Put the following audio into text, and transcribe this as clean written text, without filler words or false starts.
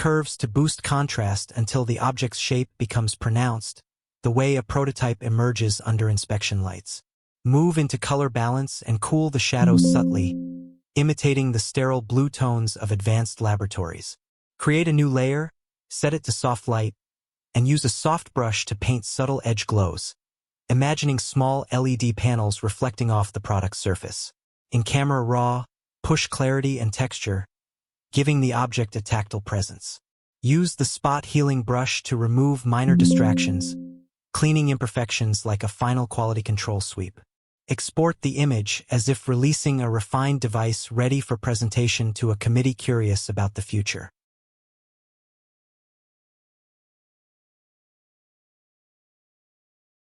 curves to boost contrast until the object's shape becomes pronounced, the way a prototype emerges under inspection lights. Move into color balance and cool the shadows subtly, imitating the sterile blue tones of advanced laboratories. Create a new layer, set it to soft light, and use a soft brush to paint subtle edge glows, imagining small LED panels reflecting off the product's surface. In Camera Raw, push clarity and texture, giving the object a tactile presence. Use the spot healing brush to remove minor distractions, cleaning imperfections like a final quality control sweep. Export the image as if releasing a refined device ready for presentation to a committee curious about the future.